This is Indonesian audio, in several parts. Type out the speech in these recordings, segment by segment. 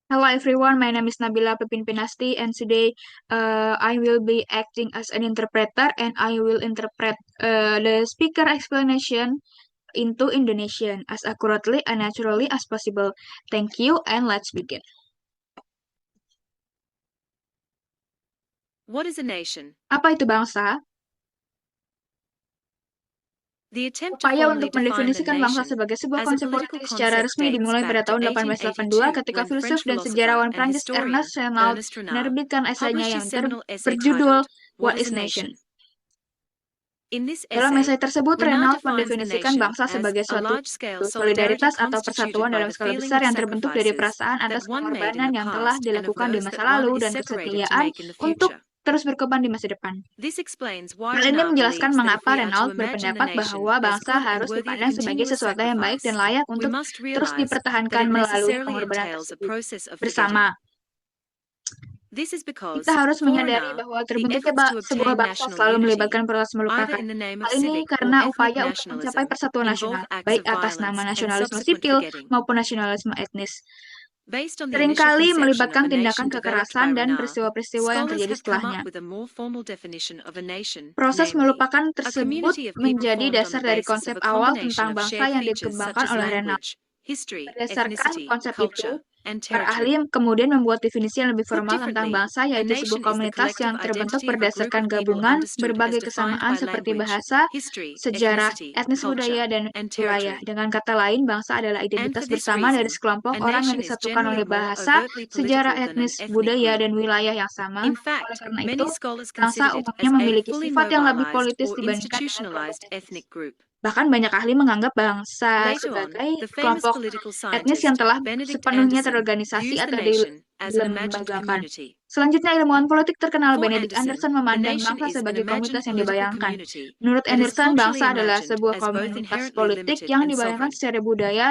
Hello everyone, my name is Nabila Pepin Pinasti, and today I will be acting as an interpreter, and I will interpret the speaker explanation into Indonesian as accurately and naturally as possible. Thank you, and let's begin. What is a nation? Apa itu bangsa? The attempt to Upaya formally untuk define the mendefinisikan bangsa nation sebagai sebuah as a konsep political politik secara concept resmi dates dimulai pada back to tahun 1882 ketika 1882 filsuf when dan French sejarawan philosopher and Prancis historian Ernest Renaud Ernest Renaud menerbitkan esainya published yang his seminal essay berjudul titled What What is is a Nation? Nation? In this Dalam esai essay, tersebut, Renaud Renaud defines the mendefinisikan nation bangsa as sebagai a suatu large-scale solidarity solidaritas atau constituted persatuan by dalam the skala feeling besar of yang terbentuk dari sacrifices perasaan that atas one made in pengorbanan the yang telah past and of dilakukan di those masa that one lalu is dan separated to kesetiaan make in the untuk future. terus berkembang di masa depan. This explains why Hal ini Renaud menjelaskan believes that if mengapa we are to Renaud imagine the berpendapat nation bahwa as bangsa good and harus worthy of dipandang sebagai continuous sesuatu yang baik dan sacrifice, layak we untuk must terus realize that dipertahankan it melalui necessarily pengorbanan entails a tersebut. process of Bersama, forgetting. This is because, kita harus for menyadari Renaud, bahwa the terbentuknya efforts to sebuah obtain bangsa national selalu unity, melibatkan proses either melupakan. in the name Hal of ini civic or karena ethnic upaya untuk mencapai nationalism, persatuan nasional, involve acts baik of atas nama violence and nasionalisme subsequent sipil forgetting. maupun nasionalisme etnis. Based on the initial Seringkali conception of melibatkan a tindakan nation developed by kekerasan dan Renaud, peristiwa-peristiwa yang scholars terjadi have come setelahnya. up with a more formal definition of a nation, Proses namely, melupakan a tersebut community of people menjadi formed on dasar the dari basis konsep of a awal combination tentang of bangsa shared yang features such dikembangkan as oleh Renaud. language, history, Berdasarkan ethnicity, konsep itu, culture, and para ahli territory. kemudian membuat definisi yang lebih Put formal tentang differently, bangsa, a yaitu sebuah nation is the komunitas collective yang terbentuk identity of a group berdasarkan of people gabungan understood as berbagai defined kesamaan by seperti language, bahasa, history, sejarah, ethnicity, etnis culture, budaya, dan and wilayah. territory. Dengan kata lain, bangsa adalah And identitas for this bersama dari reason, sekelompok a orang yang nation is disatukan generally oleh more bahasa, overtly sejarah political than an etnis, ethnic budaya, group. dan wilayah yang sama. In Oleh fact, karena itu, many scholars bangsa considered it umumnya as a memiliki fully sifat yang lebih mobilized politis or dibandingkan dengan kelompok institutionalized etnis. ethnic group. Bahkan banyak ahli menganggap bangsa Later on, sebagai the famous kelompok political etnis yang scientist telah Benedict sepenuhnya Anderson terorganisasi views the atau nation as an imagined dilembagakan. community. Selanjutnya, ilmuwan politik terkenal For Benedict Anderson, Anderson the memandang nation bangsa is an sebagai imagined komunitas yang political dibayangkan. community Menurut that is Anderson, culturally bangsa adalah imagined sebuah as both komunitas inherently politik limited yang and dibayangkan sovereign. secara budaya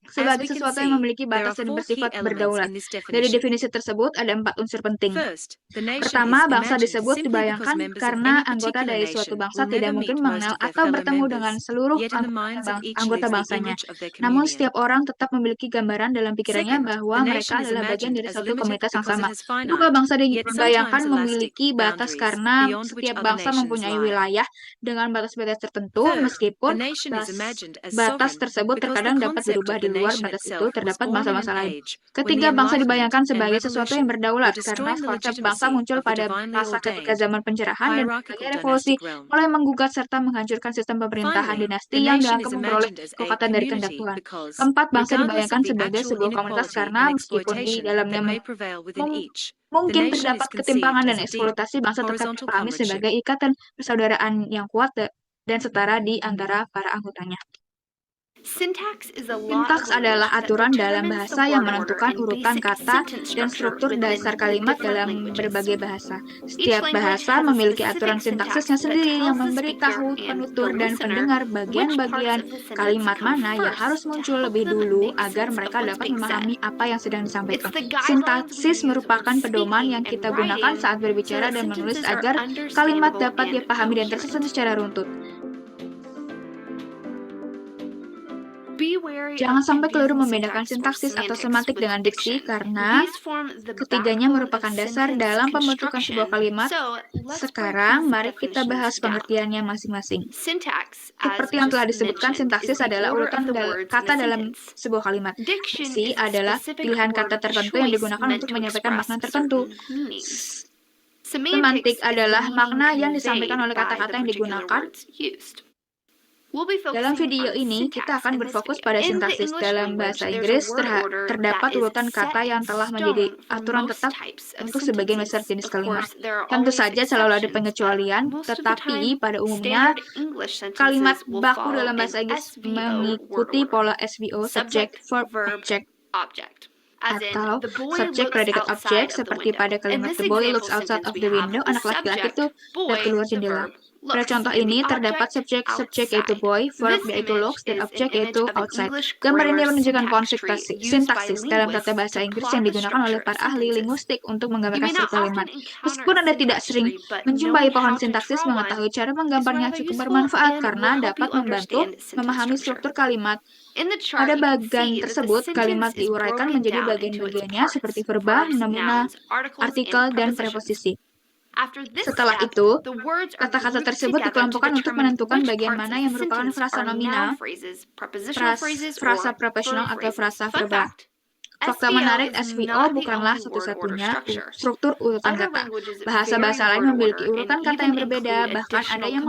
As sebagai we can sesuatu yang see, memiliki there are batas dan four key bersifat elements berdaulat. in this Dari definition. definisi tersebut, ada 4 unsur penting. First, the nation Pertama, is bangsa imagined disebut simply because dibayangkan members of karena any anggota particular dari suatu nation bangsa will tidak never mungkin meet most mengenal of their atau fellow bertemu dengan members, seluruh yet in the minds of each anggota lives the bangsanya. image of their Namun, communion. setiap orang tetap memiliki gambaran dalam pikirannya Second, bahwa the mereka nation is adalah bagian imagined dari as suatu limited komunitas yang because it sama. has Kedua, finite, bangsa yet dibayangkan sometimes elastic, memiliki batas boundaries karena beyond which setiap other bangsa nations mempunyai lie. wilayah dengan batas-batas tertentu, Third, meskipun the nation is imagined as batas sovereign tersebut because the terkadang dapat concept berubah of di the luar nation batas itu. itself was Terdapat born in bangsa-bangsa an lain. age when the Ketiga, bangsa Enlightenment dibayangkan and sebagai sesuatu yang Revolution were berdaulat karena destroying the konsep bangsa legitimacy muncul of the pada divinely masa ketika ordained, zaman pencerahan dan hierarchical berbagai revolusi dynastic realm. mulai menggugat serta menghancurkan sistem pemerintahan Finally, dinasti the yang nation dianggap is memperoleh imagined as a kekuatan dari kehendak community Tuhan. because, Keempat, bangsa regardless dibayangkan of the sebagai actual sebuah komunitas inequality karena and meskipun di exploitation dalamnya that may prevail within each, the mungkin nation is terdapat conceived ketimpangan dan as a deep, eksploitasi, bangsa tetap horizontal dipahami comradeship. sebagai ikatan persaudaraan yang kuat dan setara di antara para anggotanya. Sintaks adalah aturan dalam bahasa yang menentukan urutan kata dan struktur dasar kalimat dalam berbagai bahasa. Setiap bahasa memiliki aturan sintaksisnya sendiri yang memberitahu penutur dan pendengar bagian-bagian kalimat mana yang harus muncul lebih dulu agar mereka dapat memahami apa yang sedang disampaikan. Sintaksis merupakan pedoman yang kita gunakan saat berbicara dan menulis agar kalimat dapat dipahami dan tersusun secara runtut. Jangan sampai keliru membedakan sintaksis atau semantik dengan diksi, karena ketiganya merupakan dasar dalam pembentukan sebuah kalimat. Sekarang, mari kita bahas pengertiannya masing-masing. Seperti yang telah disebutkan, sintaksis adalah urutan kata dalam sebuah kalimat. Diksi adalah pilihan kata tertentu yang digunakan untuk menyampaikan makna tertentu. Semantik adalah makna yang disampaikan oleh kata-kata yang digunakan. Dalam video ini, kita akan berfokus pada sintaksis. Dalam bahasa Inggris, terdapat urutan kata yang telah menjadi aturan tetap untuk sebagian besar jenis kalimat. Tentu saja selalu ada pengecualian, tetapi pada umumnya, kalimat baku dalam bahasa Inggris mengikuti pola SVO, subject, verb, object, atau subject, predicate, object, seperti pada kalimat The boy looks outside of the window, anak laki-laki itu lihat keluar jendela. Pada contoh ini terdapat subjek yaitu boy, verb yaitu looks, dan objek yaitu outside. Gambar ini menunjukkan konsep sintaksis dalam tata bahasa Inggris yang digunakan oleh para ahli linguistik untuk menggambarkan struktur kalimat. Meskipun Anda tidak sering menjumpai pohon sintaksis, mengetahui cara menggambarnya cukup bermanfaat karena dapat membantu memahami struktur kalimat. Pada bagian tersebut, kalimat diuraikan menjadi bagian-bagiannya seperti verba, nomina, artikel, dan preposisi. Setelah itu, kata-kata tersebut dikelompokkan untuk menentukan bagian mana yang merupakan frasa nominal, frasa preposisional, atau frasa verbal. Fakta menarik, SVO bukanlah satu-satunya struktur urutan kata. Bahasa-bahasa lain memiliki urutan kata yang berbeda, bahkan ada yang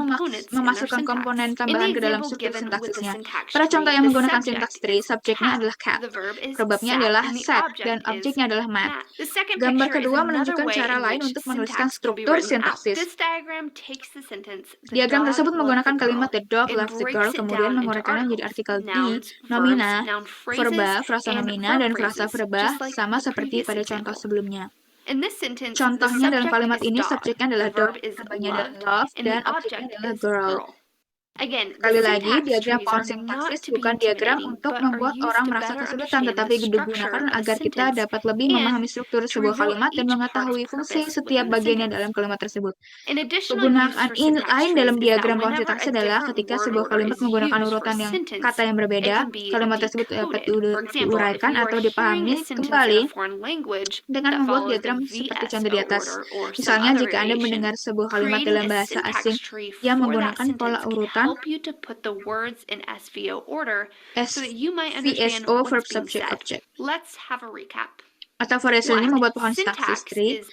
memasukkan komponen tambahan ke dalam struktur sintaksisnya. Pada contoh yang menggunakan sintaks tree, subjeknya adalah cat, verbnya adalah sat, dan objeknya adalah mat. Gambar kedua menunjukkan cara lain untuk menuliskan struktur sintaksis. Diagram tersebut menggunakan kalimat the dog loves the girl, kemudian menguraikannya menjadi artikel di, nomina, verba, frasa nomina, dan frasa verba, sama seperti pada contoh sebelumnya. Contohnya dalam kalimat ini, subjeknya adalah dog, verbanya adalah love, dan objeknya adalah girl. Sekali lagi, diagram pohon sintaksis bukan diagram untuk membuat orang merasa kesulitan, tetapi digunakan agar kita dapat lebih memahami struktur sebuah kalimat dan mengetahui fungsi setiap bagiannya dalam kalimat tersebut. Penggunaan lain dalam diagram pohon sintaksis adalah ketika sebuah kalimat menggunakan urutan kata yang berbeda, kalimat tersebut dapat diuraikan atau dipahami kembali dengan membuat diagram seperti contoh di atas. Misalnya, jika Anda mendengar sebuah kalimat dalam bahasa asing yang menggunakan pola urutan SVSO, verb subject object. Atau variasi ini membuat pohon sintaksis tree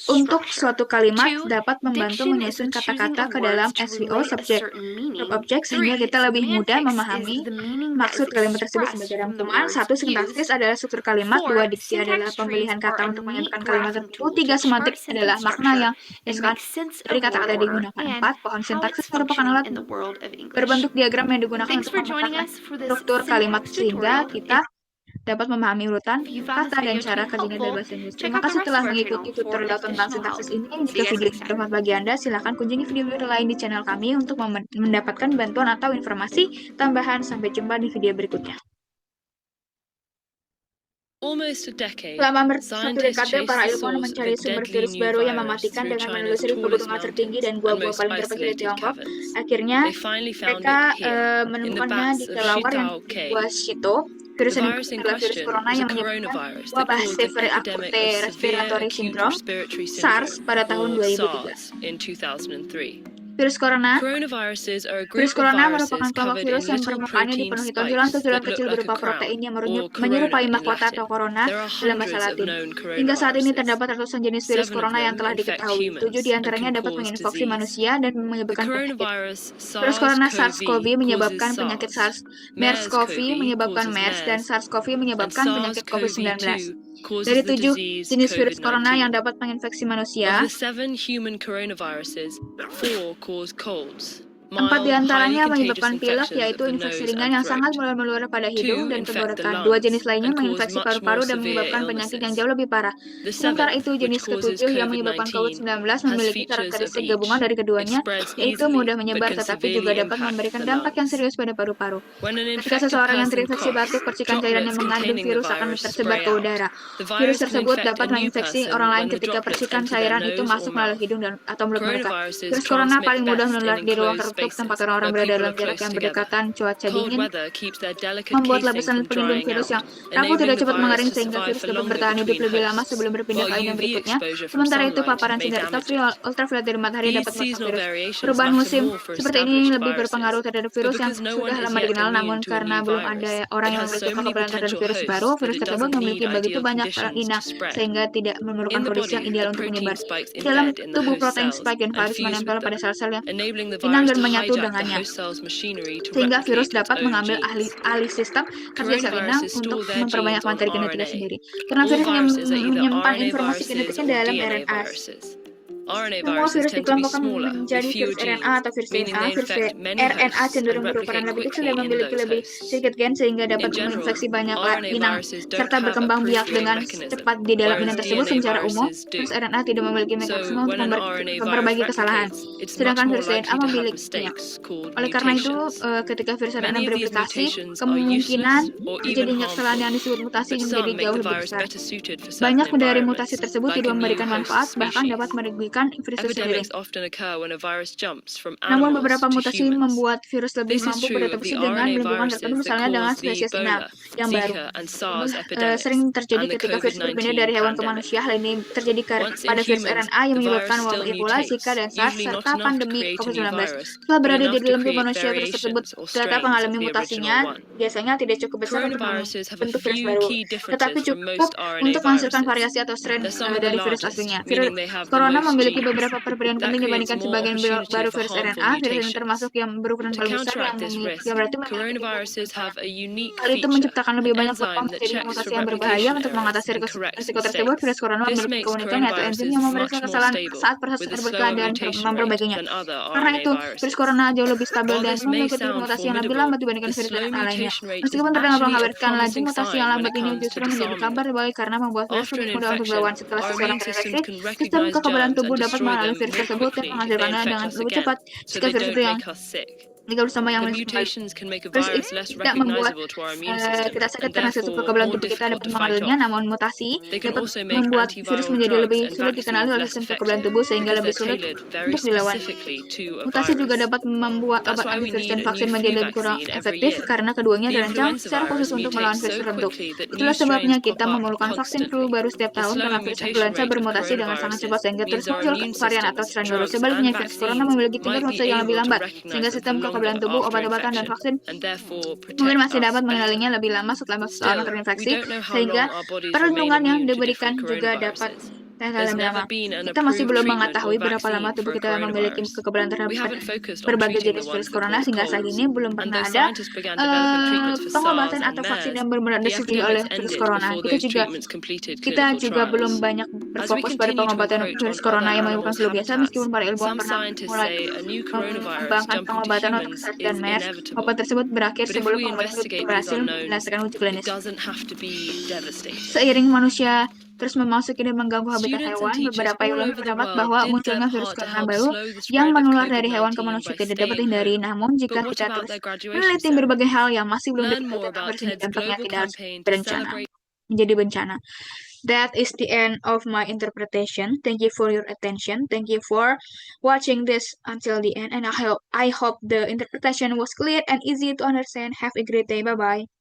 untuk suatu kalimat dapat membantu menyusun kata-kata ke dalam SVO subject verb object sehingga kita lebih mudah memahami maksud kalimat tersebut sebagai rangkuman. 1. Sintaksis adalah struktur kalimat. 2. Diksi adalah pemilihan kata untuk menyatukan kalimat tertentu. 3. Semantik adalah makna yang dihasilkan dari kata-kata yang digunakan. 4. Pohon sintaksis merupakan alat berbentuk diagram yang digunakan untuk memetakan struktur kalimat sehingga kita dapat memahami urutan kata dan cara kerjanya dari bahasa Inggris. Terima kasih telah mengikuti tutorial tentang sintaksis ini. Jika video ini bermanfaat bagi Anda, silakan kunjungi video-video lain di channel kami untuk mendapatkan bantuan atau informasi tambahan. Sampai jumpa di video berikutnya. Selama satu dekade, para ilmuwan mencari sumber virus baru yang mematikan dengan menelusuri pegunungan tertinggi dan gua-gua paling terpencil di Tiongkok. Akhirnya, mereka menemukannya di kelelawar yang gua Shito. Virus ini adalah virus corona yang menyebabkan wabah Severe Acute Respiratory Syndrome (SARS) pada tahun 2003. Virus corona merupakan kelompok virus yang permukaannya dipenuhi tonjolan-tonjolan kecil berupa protein yang menyerupai mahkota atau corona dalam bahasa Latin. Hingga saat ini terdapat ratusan jenis virus corona yang telah diketahui. 7 diantaranya dapat menginfeksi manusia dan menyebabkan penyakit. Virus corona SARS-CoV menyebabkan penyakit SARS, MERS-CoV menyebabkan MERS, dan SARS-CoV menyebabkan penyakit COVID-19. Dari 7 jenis virus corona yang dapat menginfeksi manusia, 4 diantaranya menyebabkan pilek, yaitu infeksi ringan yang sangat menular pada hidung dan tenggorokan. 2 jenis lainnya menginfeksi paru-paru dan menyebabkan penyakit yang jauh lebih parah. Sementara itu, jenis ketujuh yang menyebabkan COVID-19 memiliki karakteristik gabungan dari keduanya, yaitu mudah menyebar tetapi juga dapat memberikan dampak yang serius pada paru-paru. Ketika seseorang yang terinfeksi batuk, percikan cairan yang mengandung virus akan tersebar ke udara. Virus tersebut dapat menginfeksi orang lain ketika percikan cairan itu masuk melalui hidung atau mulut mereka. Virus corona paling mudah menular di ruang tertutup, tempat orang-orang berada dalam jarak yang berdekatan. Cuaca dingin membuat lapisan pelindung virus yang rapuh tidak cepat mengering sehingga virus dapat bertahan hidup lebih lama sebelum berpindah ke air yang berikutnya. Sementara itu, paparan sinar ultraviolet dari matahari dapat merusak virus. Perubahan musim seperti ini lebih berpengaruh terhadap virus yang sudah lama dikenal, namun karena belum ada orang yang memiliki kekebalan terhadap virus baru, virus tersebut memiliki begitu banyak inang sehingga tidak memerlukan kondisi yang ideal untuk menyebar. Dalam tubuh, protein spike dan virus menempel pada sel-sel yang inang dan menyatu dengannya, sehingga virus dapat mengambil alih sistem kerja sel inang untuk memperbanyak materi genetika sendiri. Karena virus menyimpan informasi genetiknya dalam RNA. RNA Semua viruses virus tend to be dikelompokkan smaller, with menjadi fewer virus RNA atau genes, virus meaning DNA. they Virus infect many RNA hosts cenderung and berukuran replicate lebih kecil quickly dan in memiliki those lebih hosts. sedikit gen sehingga In dapat general, menginfeksi banyak RNA inang viruses don't serta have a berkembang biak proofreading dengan mechanism, cepat di dalam inang whereas tersebut. DNA Secara umum, viruses do. virus RNA tidak memiliki So, mekanisme untuk when an RNA virus memperbaiki kesalahan, replicates, it's much sedangkan more virus DNA likely to have memilikinya. mistakes called Oleh karena itu, mutations. ketika virus RNA Many of these bereplikasi, mutations are kemungkinan useless or even terjadinya kesalahan yang harmful, disebut mutasi but menjadi some make jauh the lebih virus besar. better suited for certain Banyak dari mutasi environments, tersebut like tidak a new memberikan manfaat, host bahkan species. dapat merugikan virus itu sendiri. Epidemics often occur when a virus jumps from Namun animals beberapa to mutasi humans. membuat virus lebih This is mampu true of beradaptasi the dengan RNA lingkungan tertentu, viruses that misalnya dengan cause the spesies inang Ebola, yang baru. Zika, and Ini SARS sering epidemics, terjadi and the ketika virus berpindah dari COVID-19 hewan ke pandemic. manusia. Hal ini terjadi Once in pada virus humans, RNA yang the menyebabkan virus still wabah Ebola, Zika, dan mutates, SARS, usually not serta enough to pandemi create a new COVID-19. virus, Setelah but berada di enough to dalam tubuh create manusia, virus tersebut variations or tetap strains mengalami of the mutasinya. original one. Biasanya tidak cukup besar untuk Coronaviruses have a membentuk virus few baru, key tetapi differences from cukup most RNA untuk menghasilkan viruses. variasi atau strain They're some of the dari virus largest, aslinya. meaning they have the Corona most memiliki genes. beberapa perbedaan That penting creates dibandingkan more sebagian opportunity baru for virus harmful RNA. Virus ini termasuk mutations. yang berukuran To paling besar counteract this risk, yang berarti memiliki coronaviruses have a unique hal itu feature, menciptakan lebih an banyak peluang enzyme that terjadinya checks mutasi for yang berbahaya. replication Untuk errors mengatasi and corrects risiko tersebut, mistakes. virus corona This memiliki makes keunikan yaitu enzim coronaviruses yang memeriksa much more kesalahan stable, saat proses with a replikat slower dan mutation rate memperbaikinya. than other Karena RNA itu, virus viruses. corona jauh lebih stabil While dan this may mengikuti sound mutasi yang lebih formidable, lambat dibandingkan the virus slow RNA lainnya. mutation rate is Meskipun terdengar actually a mengkhawatirkan, laju promising mutasi yang sign when lambat it ini comes to justru menjadi disarming kabar them. baik karena membuat virus After lebih an mudah untuk infection, dilawan. Setelah our seseorang immune system terinfeksi, can sistem recognize kekebalan germs and tubuh dapat destroy mengenali them virus more tersebut dan quickly if they menghancurkannya infect dengan us lebih again, cepat so jika they virus itu don't yang make us sick. bersama yang The masih kembali. mutations can make a Virus ini virus less tidak membuat recognizable to our immune system, tidak sakit and karena sistem therefore kekebalan more tubuh kita difficult dapat to fight mengenalinya, off. namun mutasi They can dapat also make membuat virus antiviral menjadi drugs lebih and sulit dikenali vaccines oleh less sistem kekebalan tubuh effective sehingga because lebih they're sulit tailored very untuk dilawan. specifically to a Mutasi juga virus. dapat membuat That's obat why we antivirus need dan a new vaksin flu menjadi lebih kurang vaccine every efektif year. karena keduanya The dirancang influenza secara khusus virus untuk melawan mutates virus so tertentu. quickly that new Itulah sebabnya strains pop kita up memerlukan vaksin flu constantly. baru setiap The tahun karena slow virus mutation influenza rate of bermutasi dengan sangat cepat coronaviruses sehingga terus means our muncul immune varian atau systems, strain baru. drugs, Sebaliknya, and virus corona vaccines memiliki tingkat might be mutasi yang lebih able to lambat sehingga recognize them sistem for kekebalan longer tubuh, after obat-obatan, dan infection vaksin and therefore mungkin protect masih us dapat better. mengenalinya lebih lama setelah seseorang Still, we terinfeksi, don't know how sehingga long our bodies remain perlindungan yang immune to diberikan different juga dapat coronaviruses. tahan There's lebih never lama. been an Kita masih approved belum treatment mengetahui or berapa lama vaccine tubuh for a kita memiliki coronavirus. kekebalan terhadap We haven't focused on berbagai treating the jenis virus ones that corona, cause sehingga saat colds. ini belum And pernah though ada scientists began developing treatments for SARS pengobatan and atau vaksin MERS, yang benar-benar the disetujui oleh epidemics virus ended corona. before those treatments completed Kita clinical juga belum trials. banyak As we berfokus pada continue to pengobatan encroach virus on corona other yang menyebabkan animals' flu biasa, habitats, meskipun para ilmuwan some pernah scientists mulai say a new coronavirus mengembangkan jumping to pengobatan untuk humans SARS dan is MERS, inevitable. obat tersebut berakhir But if sebelum we pengobatan itu investigate these berhasil unknowns, berdasarkan uji it klinis. doesn't have to be devastating. Seiring manusia terus memasuki dan mengganggu habitat Students and hewan, teachers beberapa all ilmuwan over the berpendapat world bahwa did their munculnya virus part to corona help baru slow the yang spread of menular dari hewan ke COVID-19 manusia by tidak dapat staying dihindari. home. Namun, But jika what kita about terus their graduation meneliti ceremony? berbagai hal yang masih belum Learn diketahui more tentang about virus ini, TED's dampaknya global tidak harus campaign to berencana celebrate. menjadi bencana. That is the end of my interpretation. Thank you for your attention. Thank you for watching this until the end, and I hope the interpretation was clear and easy to understand. Have a great day. Bye bye.